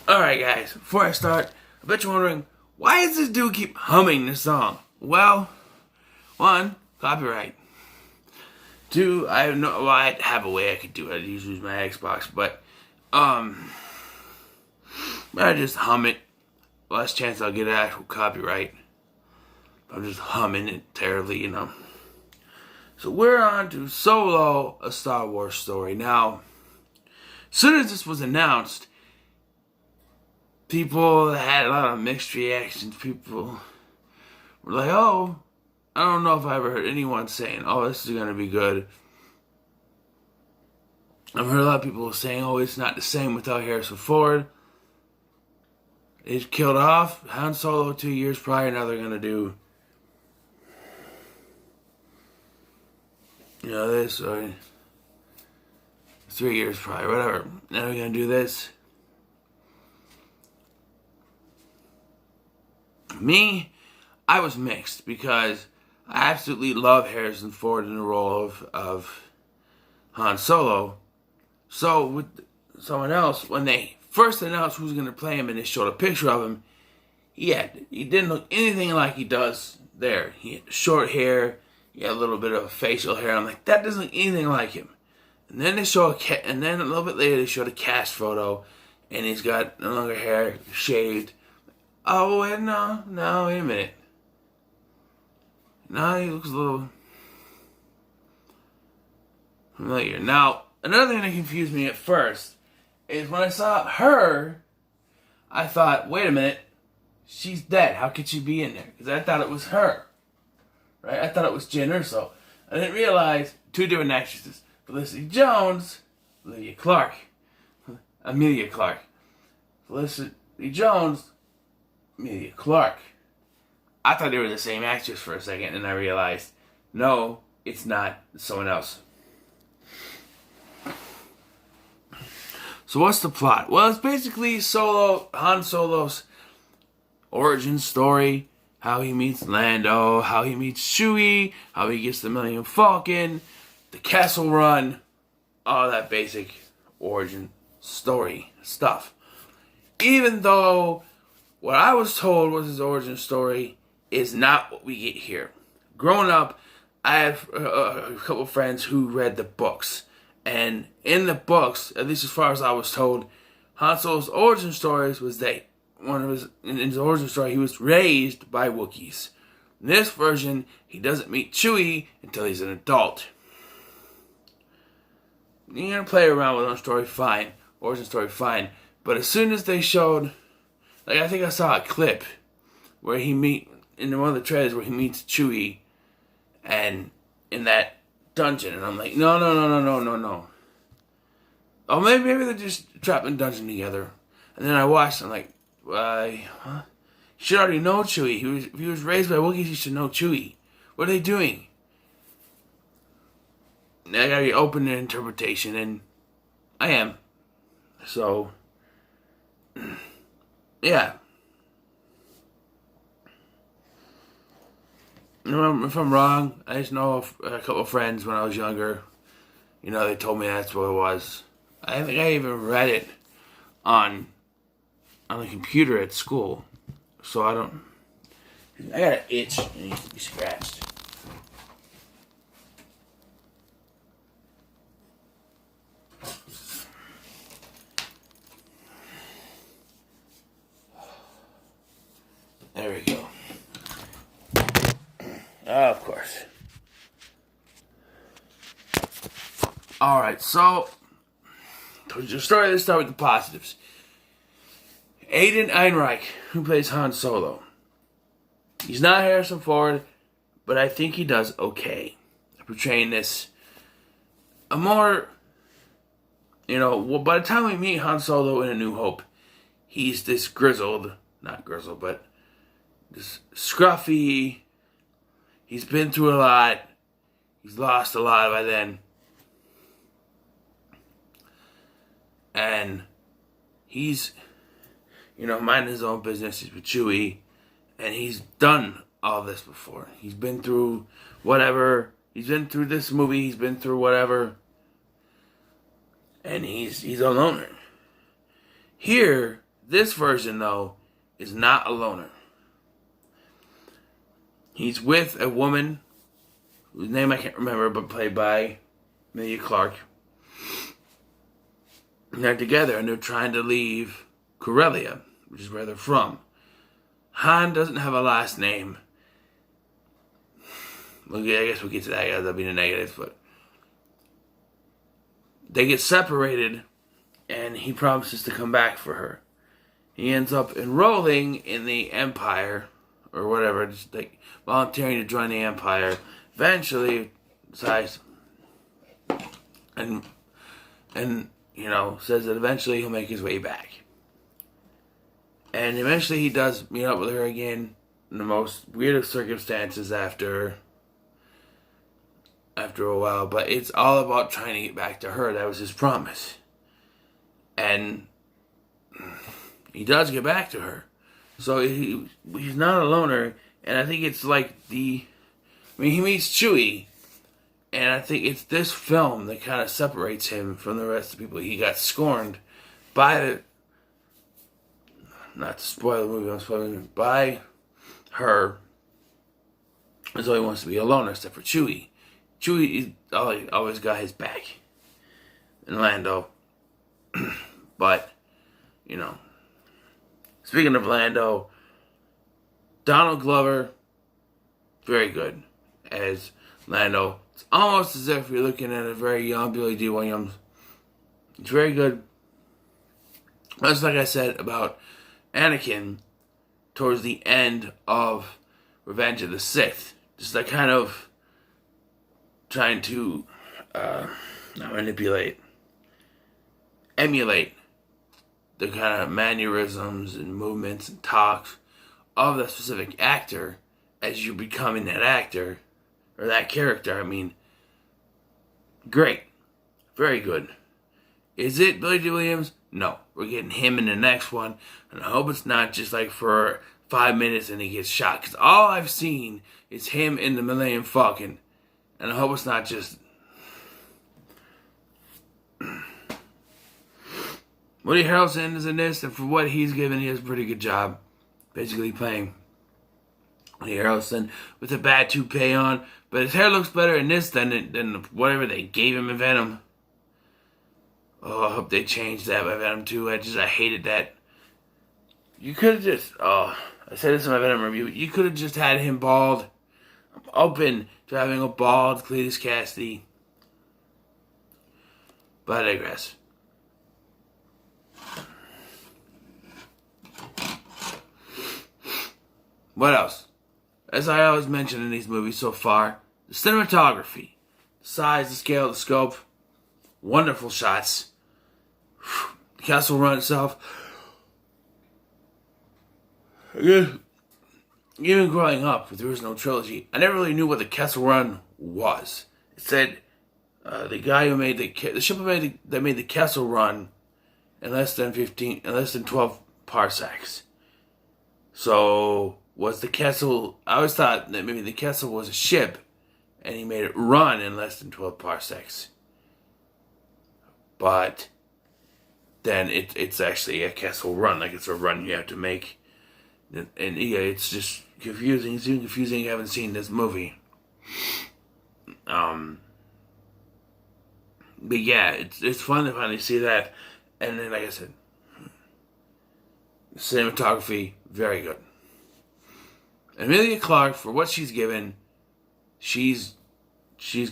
Alright guys, before I start, I bet you're wondering, why does this dude keep humming this song? Well, one, copyright. Two, I have no, well, I have a way I could do it. I usually use my Xbox, but I just hum it. Less chance I'll get actual copyright. I'm just humming it terribly, you know. So we're on to Solo, A Star Wars Story. Now, as soon as this was announced, people had a lot of mixed reactions. People were like, oh, I don't know if I ever heard anyone saying, oh, this is going to be good. I've heard a lot of people saying, oh, it's not the same without Harrison Ford. They killed off Han Solo 2 years prior. Now they're going to do, you know, this, or 3 years prior, whatever. Now they're going to do this. Me, I was mixed because I absolutely love Harrison Ford in the role of Han Solo. So with someone else, when they first announced who's going to play him and they showed a picture of him, he didn't look anything like he does there. He had short hair, he had a little bit of facial hair. I'm like, that doesn't look anything like him. And then and then a little bit later they showed a cast photo, and he's got no longer hair, shaved. Oh, wait, no, wait a minute. Now he looks a little familiar. Now, another thing that confused me at first is when I saw her, I thought, wait a minute, she's dead. How could she be in there? Because I thought it was her. Right? I thought it was Jyn Erso. I didn't realize two different actresses. Felicity Jones, Emilia Clarke. Felicity Jones, Emilia Clarke. I thought they were the same actress for a second, and I realized, no, it's not. It's someone else. So what's the plot? Well, it's basically Han Solo's origin story, how he meets Lando, how he meets Chewie, how he gets the Millennium Falcon, the Castle Run, all that basic origin story stuff. Even though what I was told was his origin story is not what we get here. Growing up, I have a couple of friends who read the books. And in the books, at least as far as I was told, Han Solo's origin stories was that in his origin story, he was raised by Wookiees. In this version, he doesn't meet Chewie until he's an adult. You're going to play around with origin story, fine. But as soon as they showed, like, I think I saw a clip where in one of the trailers where he meets Chewie and in that dungeon, and I'm like, no. Oh, maybe they're just trapped in a dungeon together. And then I watched, and I'm like, huh? You should already know Chewie. If he was raised by Wookiees, he should know Chewie. What are they doing? And I gotta be open to interpretation, and I am. So, yeah. If I'm wrong, I just know a couple of friends when I was younger, you know, they told me that's what it was. I think I even read it on the computer at school. So I got an itch and it needs to be scratched. There we go. Of course. Alright, so let's start with the positives. Aiden Ehrenreich, who plays Han Solo. He's not Harrison Ford, but I think he does okay. Portraying this a more, by the time we meet Han Solo in A New Hope, he's this grizzled, not grizzled, but this scruffy. He's been through a lot. He's lost a lot by then. And he's, minding his own business. He's with Chewie. And he's done all this before. He's been through whatever. He's been through this movie. He's been through whatever. And he's a loner. Here, this version, though, is not a loner. He's with a woman whose name I can't remember, but played by Emilia Clarke. And they're together, and they're trying to leave Corellia, which is where they're from. Han doesn't have a last name. Well, yeah, I guess we'll get to that. That'll be the negatives, but they get separated, and he promises to come back for her. He ends up enrolling in the Empire, or whatever, just like volunteering to join the Empire. Eventually, decides, and says that eventually he'll make his way back. And eventually he does meet up with her again in the most weird of circumstances after a while. But it's all about trying to get back to her. That was his promise. And he does get back to her. So he's not a loner. And I think it's like he meets Chewie. And I think it's this film that kind of separates him from the rest of the people. He got scorned by not to spoil the movie, I'm spoiling by her. So he wants to be a loner, except for Chewie. Chewie always got his back in Lando. But, speaking of Lando, Donald Glover, very good as Lando. It's almost as if you're looking at a very young Billy Dee Williams. It's very good. Just like I said about Anakin towards the end of Revenge of the Sith. Just like kind of trying to not manipulate, emulate the kind of mannerisms and movements and talks of the specific actor as you're becoming that actor. Or that character, great. Very good. Is it Billy Dee Williams? No. We're getting him in the next one. And I hope it's not just like for 5 minutes and he gets shot. Because all I've seen is him in the Millennium Falcon. And I hope it's not just... Woody Harrelson is in this. And for what he's given, he does a pretty good job. Basically playing Woody Harrelson with a bad toupee on. But his hair looks better in this than whatever they gave him in Venom. Oh, I hope they changed that by Venom 2. I hated that. You could have just... I said this in my Venom review. You could have just had him bald. I'm open to having a bald Cletus Cassidy. But I digress. What else? As I always mention in these movies so far, the cinematography, the size, the scale, the scope, wonderful shots. The Kessel Run itself. Again, even growing up with the original trilogy, I never really knew what the Kessel Run was. It said the guy who made the ship that made the Kessel Run in less than 12 parsecs. So was the Kessel? I always thought that maybe the Kessel was a ship, and he made it run in less than 12 parsecs. But then it's actually a Kessel Run, like it's a run you have to make. And yeah, it's just confusing. It's even confusing. You haven't seen this movie. But yeah, it's fun to finally see that. And then, like I said, cinematography, very good. Emilia Clarke, for what she's given, she's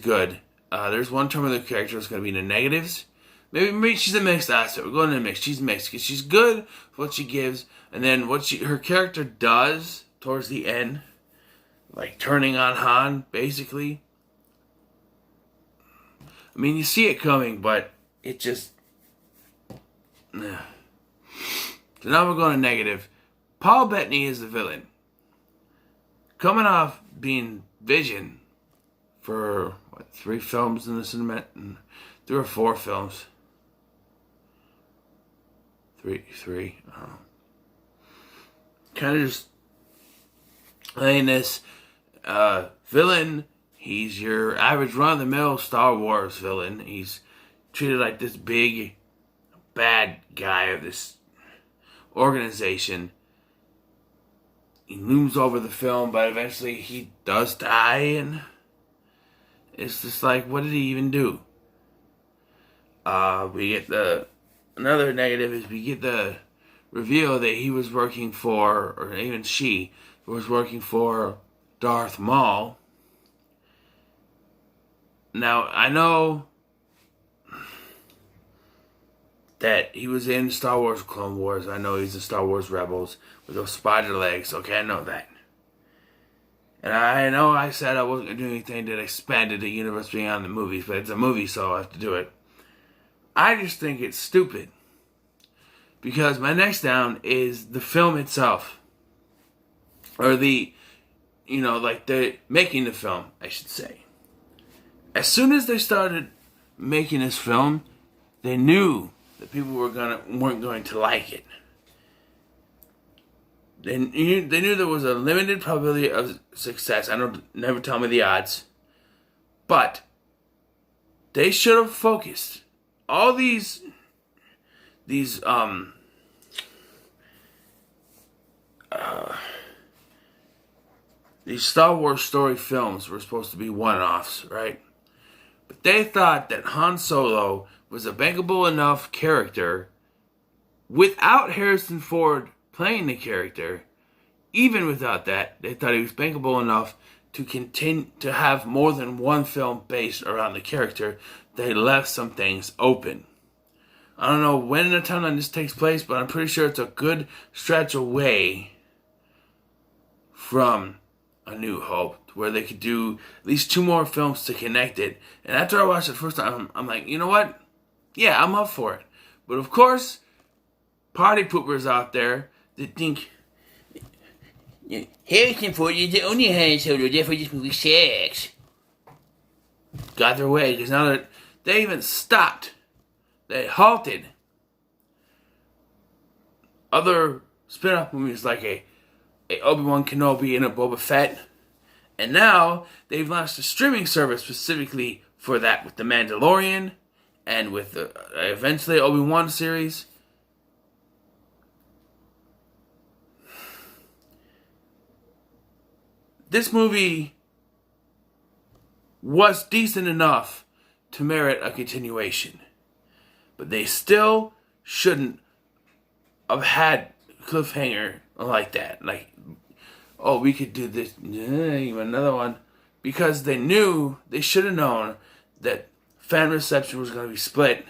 good. There's one term of the character that's going to be in the negatives. Maybe she's a mixed asset. We're going to mix. She's mixed because she's good for what she gives, and then what her character does towards the end, like turning on Han, basically. You see it coming, but it just So now we're going to negative. Paul Bettany is the villain. Coming off being Vision for, 3 films in the cinema? 3 or 4 films. Three. I don't know. Kind of just playing this villain. He's your average run-of-the-mill Star Wars villain. He's treated like this big, bad guy of this organization. He looms over the film, but eventually he does die, and it's just like, what did he even do? We get another negative is we get the reveal that he was working for, or even she was working for Darth Maul. Now, I know that he was in Star Wars Clone Wars. I know he's in Star Wars Rebels with those spider legs. Okay, I know that. And I know I said I wasn't going to do anything that expanded the universe beyond the movies, but it's a movie, so I have to do it. I just think it's stupid. Because my next down is the film itself. Or the making the film, I should say. As soon as they started making this film, they knew that people weren't going to like it. They knew there was a limited probability of success. Never tell me the odds. But they should have focused. All these Star Wars story films were supposed to be one-offs, right? But they thought that Han Solo was a bankable enough character without Harrison Ford playing the character. Even without that, they thought he was bankable enough to continue to have more than one film based around the character. They left some things open. I don't know when in the timeline this takes place, but I'm pretty sure it's a good stretch away from A New Hope, where they could do at least 2 more films to connect it. And after I watched it the first time, I'm like, you know what? Yeah, I'm up for it. But of course, party poopers out there that think Harrison Ford is the only Han Solo, therefore this movie sucks. Got their way, because now that they even stopped, they halted other spin-off movies like a Obi-Wan Kenobi and a Boba Fett. And now they've launched a streaming service specifically for that, with The Mandalorian and with the eventually Obi-Wan series. This movie was decent enough to merit a continuation. But they still shouldn't have had cliffhanger like that. Like, oh, we could do this, another one. Because they should have known that fan reception was going to be split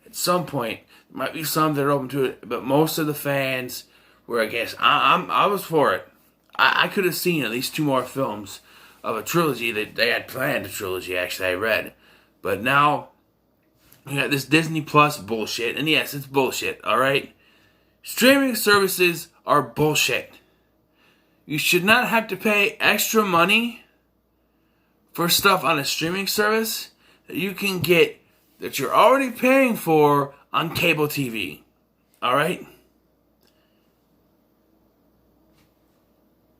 at some point. There might be some that are open to it, but most of the fans were against. I was for it. I could have seen at least 2 more films of a trilogy that they had planned. A trilogy, actually, I read. But now you got this Disney Plus bullshit. And yes, it's bullshit, alright? Streaming services are bullshit. You should not have to pay extra money for stuff on a streaming service that you can get that you're already paying for on cable TV. Alright?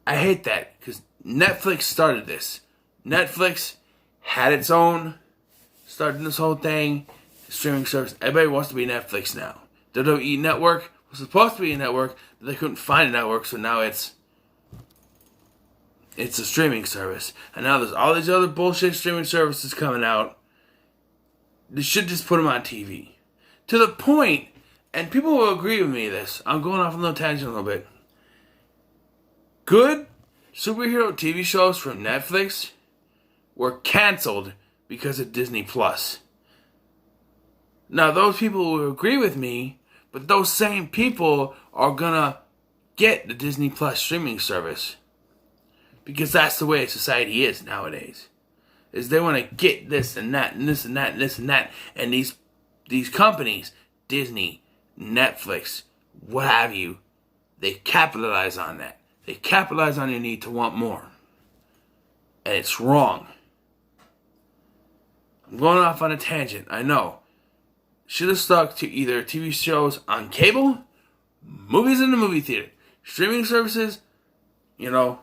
I hate that because Netflix started this. Netflix had its own, started this whole thing, streaming service. Everybody wants to be Netflix now. WWE Network was supposed to be a network, but they couldn't find a network, so now it's a streaming service. And now there's all these other bullshit streaming services coming out. They should just put them on TV. To the point, and people will agree with me this, I'm going off on a little tangent a little bit. Good superhero TV shows from Netflix were canceled because of Disney Plus. Now, those people will agree with me, but those same people are gonna get the Disney Plus streaming service. Because that's the way society is nowadays. Is they want to get this and that and this and that and this and that. And these companies, Disney, Netflix, what have you, they capitalize on that. They capitalize on your need to want more. And it's wrong. I'm going off on a tangent, I know. Should have stuck to either TV shows on cable, movies in the movie theater, streaming services, you know.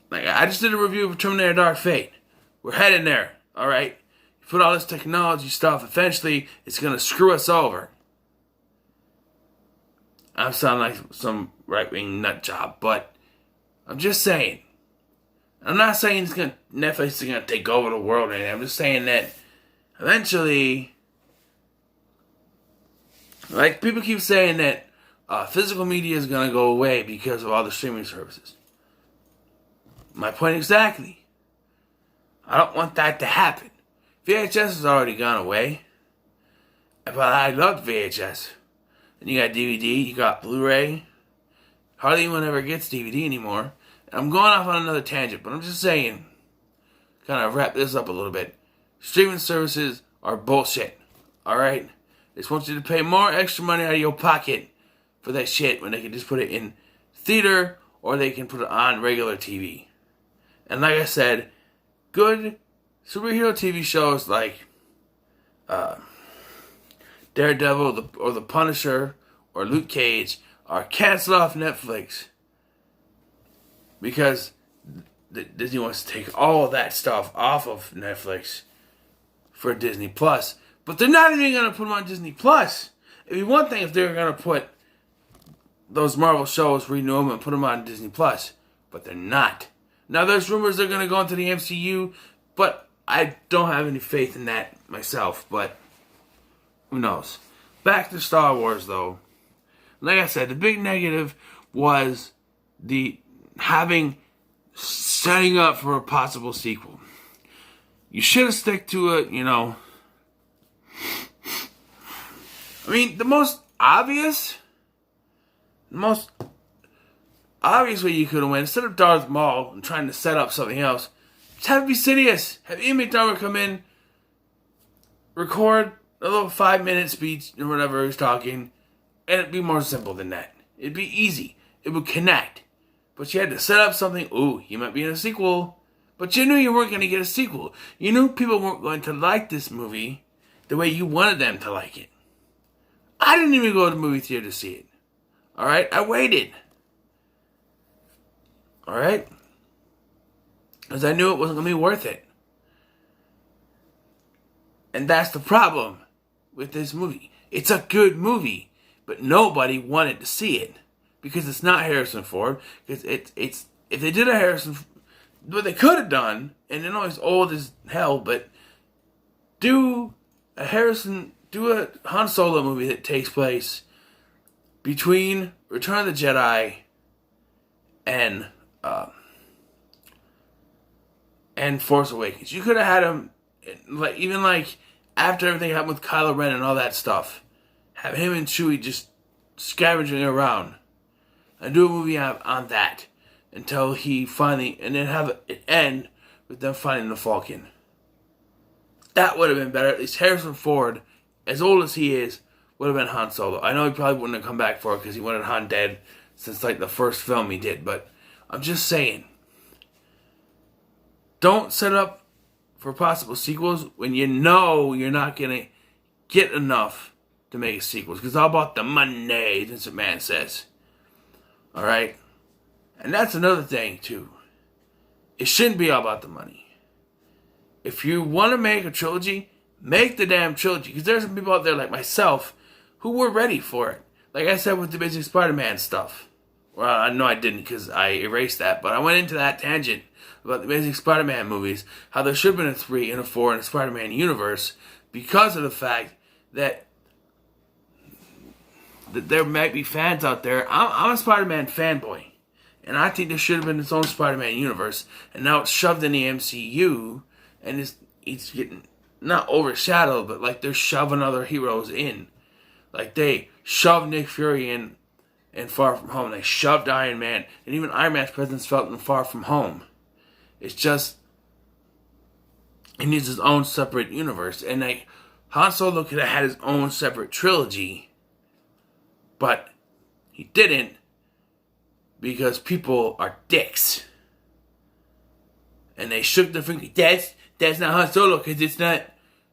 Like, I just did a review of Terminator Dark Fate. We're heading there, alright? You put all this technology stuff, eventually it's going to screw us over. I'm sounding like some right-wing nut job, but I'm just saying. I'm not saying Netflix is going to take over the world or anything. I'm just saying that eventually, like people keep saying that physical media is going to go away because of all the streaming services. My point exactly. I don't want that to happen. VHS has already gone away. But I loved VHS. And you got DVD, you got Blu-ray. Hardly anyone ever gets DVD anymore. And I'm going off on another tangent, but I'm just saying, kind of wrap this up a little bit. Streaming services are bullshit. Alright? They just want you to pay more extra money out of your pocket for that shit when they can just put it in theater or they can put it on regular TV. And like I said, good superhero TV shows like Daredevil or The Punisher or Luke Cage are canceled off Netflix because Disney wants to take all of that stuff off of Netflix for Disney Plus. But they're not even going to put them on Disney Plus. It'd be one thing if they were going to put those Marvel shows, renew them, and put them on Disney Plus. But they're not. Now, there's rumors they're going to go into the MCU, but I don't have any faith in that myself. But who knows? Back to Star Wars, though. Like I said, the big negative was setting up for a possible sequel. You should have stuck to it, you know. I mean, the most obvious way you could have went, instead of Darth Maul and trying to set up something else, just have it be Sidious. Have Ian McDiarmid come in, record a little 5-minute speech or whatever he's talking, and it'd be more simple than that. It'd be easy. It would connect. But you had to set up something, ooh, you might be in a sequel, but you knew you weren't going to get a sequel. You knew people weren't going to like this movie the way you wanted them to like it. I didn't even go to the movie theater to see it. Alright? I waited. Alright? Because I knew it wasn't going to be worth it. And that's the problem with this movie. It's a good movie, but nobody wanted to see it. Because it's not Harrison Ford. Because it's if they did a Harrison, what they could have done, and I know he's old as hell, but do a Han Solo movie that takes place between Return of the Jedi and Force Awakens. You could have had him, even after everything happened with Kylo Ren and all that stuff, have him and Chewie just scavenging around and do a movie on that until he finally, and then have it end with them finding the Falcon. That would have been better. At least Harrison Ford, as old as he is, would have been Han Solo. I know he probably wouldn't have come back for it because he wanted Han dead since the first film he did, but I'm just saying, don't set up for possible sequels when you know you're not going to get enough to make sequels. Because it's all about the money, Vince McMahon says. Alright? And that's another thing, too. It shouldn't be all about the money. If you want to make a trilogy, make the damn trilogy. Because there's some people out there like myself who were ready for it. Like I said with the Amazing Spider-Man stuff. Well, I know I didn't because I erased that. But I went into that tangent about the Amazing Spider-Man movies. How there should have been a 3 and a 4 in the Spider-Man universe. Because of the fact that there might be fans out there. I'm a Spider-Man fanboy. And I think there should have been its own Spider-Man universe. And now it's shoved in the MCU. And it's getting, not overshadowed, but they're shoving other heroes in. Like they shoved Nick Fury in Far From Home. They shoved Iron Man. And even Iron Man's presence felt in Far From Home. It's just, he needs his own separate universe. And Han Solo could have had his own separate trilogy. But he didn't because people are dicks. And they shook their finger. That's not Han Solo because it's not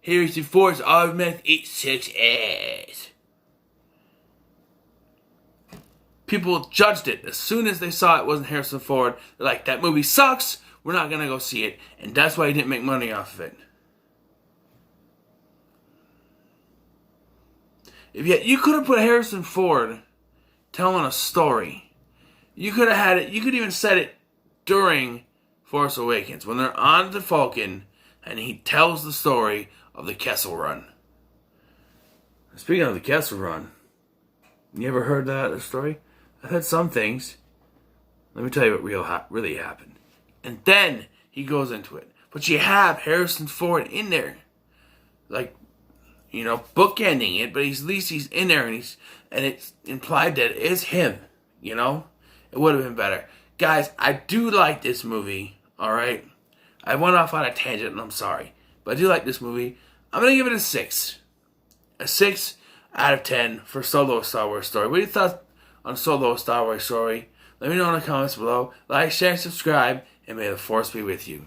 Harrison Ford's argument. It sucks ass. People judged it. As soon as they saw it wasn't Harrison Ford, they're like, that movie sucks. We're not going to go see it. And that's why he didn't make money off of it. You could have put Harrison Ford telling a story. You could have had it. You could even said it during Force Awakens when they're on the Falcon and he tells the story of the Kessel Run. Speaking of the Kessel Run, you ever heard that story? I've heard some things. Let me tell you what really happened. And then he goes into it. But you have Harrison Ford in there. Like, bookending it, but at least he's in there and it's implied that it is him, It would have been better. Guys, I do like this movie, alright? I went off on a tangent and I'm sorry. But I do like this movie. I'm going to give it a 6. A 6 out of 10 for Solo: A Star Wars Story. What are your thoughts on Solo: A Star Wars Story? Let me know in the comments below. Like, share, subscribe, and may the Force be with you.